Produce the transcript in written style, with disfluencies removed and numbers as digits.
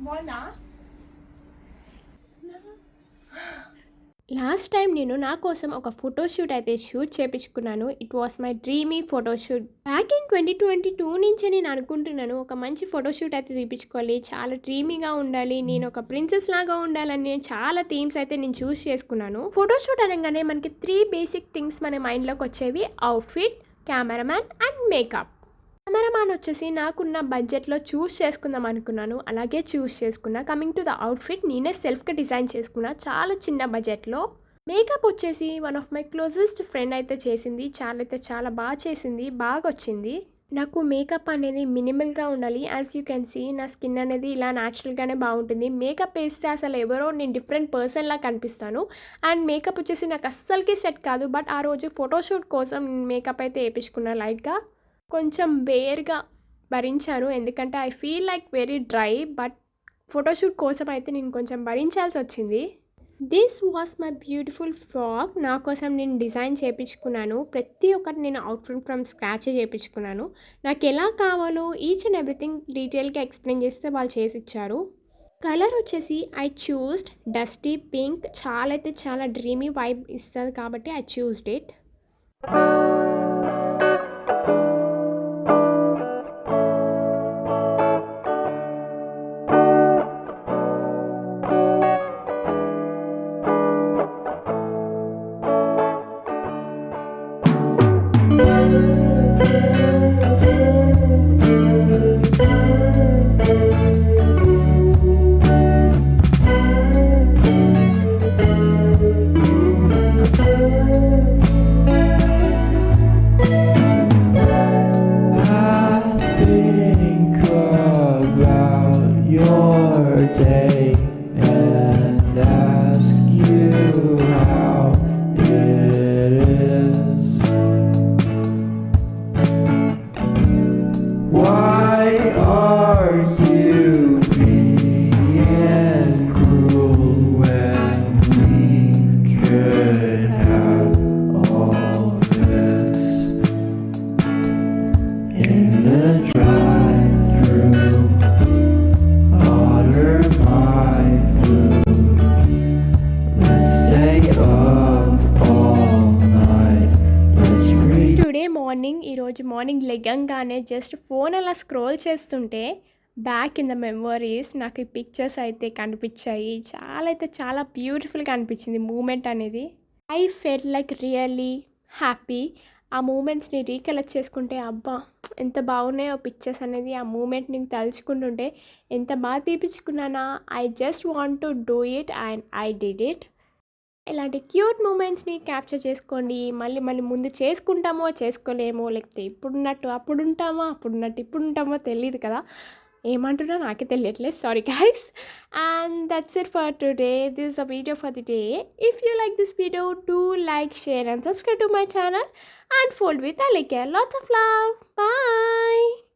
బాగుందా? Last time నేను నా కోసం ఒక ఫోటోషూట్ అయితే షూట్ చేయించుకున్నాను. It was my dreamy photoshoot. Back in 2022 నుంచే నేను అనుకుంటున్నాను ఒక మంచి ఫోటోషూట్ అయితే తీపించుకోవాలి, చాలా డ్రీమీగా ఉండాలి, నేను ఒక ప్రిన్సెస్ లాగా ఉండాలని నేను చాలా థీమ్స్ అయితే నేను చూస్ చేసుకున్నాను. ఫోటోషూట్ అనగానే మనకి 3 బేసిక్ థింగ్స్ మన మైండ్లోకి వచ్చేవి: outfit, cameraman and makeup. Cameraman వచ్చేసి నాకున్న బడ్జెట్లో చూస్ చేసుకుందాం అనుకున్నాను, అలాగే చూస్ చేసుకున్నా. కమింగ్ టు ద అవుట్ఫిట్, నేనే సెల్ఫ్గా డిజైన్ చేసుకున్నా చాలా చిన్న బడ్జెట్లో. మేకప్ వచ్చేసి one of my closest friend అయితే చేసింది, చాలా బాగా చేసింది, బాగా వచ్చింది. నాకు మేకప్ అనేది మినిమల్గా ఉండాలి. యాజ్ యూ కెన్ సీ నా స్కిన్ అనేది ఇలా న్యాచురల్గానే బాగుంటుంది. మేకప్ వేస్తే అసలు ఎవరో నేను డిఫరెంట్ పర్సన్లా కనిపిస్తాను. అండ్ మేకప్ వచ్చేసి నాకు అస్సలకి సెట్ కాదు. బట్ ఆ రోజు ఫోటోషూట్ కోసం మేకప్ అయితే వేయించుకున్నా లైట్గా. కొంచెం బేర్గా భరించాను, ఎందుకంటే I feel like very dry. But photoshoot కోసం అయితే నేను కొంచెం భరించాల్సి వచ్చింది. This was my beautiful frock. నా కోసం నేను డిజైన్ చేయించుకున్నాను. ప్రతి ఒక్కటి నేను అవుట్ఫిట్ ఫ్రమ్ స్క్రాచ్ చేయించుకున్నాను. నాకు ఎలా కావాలో ఈచ్ అండ్ ఎవ్రీథింగ్ డీటెయిల్గా ఎక్స్ప్లెయిన్ చేస్తే వాళ్ళు చేసి ఇచ్చారు. కలర్ వచ్చేసి ఐ చూస్డ్ డస్టీ పింక్. చాలా డ్రీమీ వైబ్ ఇస్తుంది కాబట్టి I చూస్డ్ it. Day and ask you how it is. Why are you being cruel when we could have all this in the drive-thru? Order my food. Let's stay up all night. Let's read. Today ఈరోజు morning లెగంగానే just phone అలా scroll చేస్తుంటే back in the memories నాకు ఈ pictures అయితే కనిపించాయి. చాలా బ్యూటిఫుల్గా అనిపించింది మూమెంట్ అనేది. I felt like really happy. ఆ మూమెంట్స్ని రీకలెక్ట్ చేసుకుంటే అబ్బా ఎంత బాగున్నాయో పిక్చర్స్ అనేది. ఆ మూమెంట్ని తలుచుకుంటుంటే ఎంత బాగా తీపించుకున్నానా. I just want to do it and I did it. ఇలాంటి క్యూట్ మూమెంట్స్ని క్యాప్చర్ చేసుకోండి. మళ్ళీ ముందు చేసుకుంటామో చేసుకోలేమో, లేకపోతే ఇప్పుడున్నట్టు ఇప్పుడు ఉంటామో తెలియదు కదా. ఏమంటున్నా నాకే తెలియట్లేదు, sorry guys. And that's it for today. This is the video for the day. If you like this video, do like, share and subscribe to my channel and fold with Alika. Lots of love. Bye.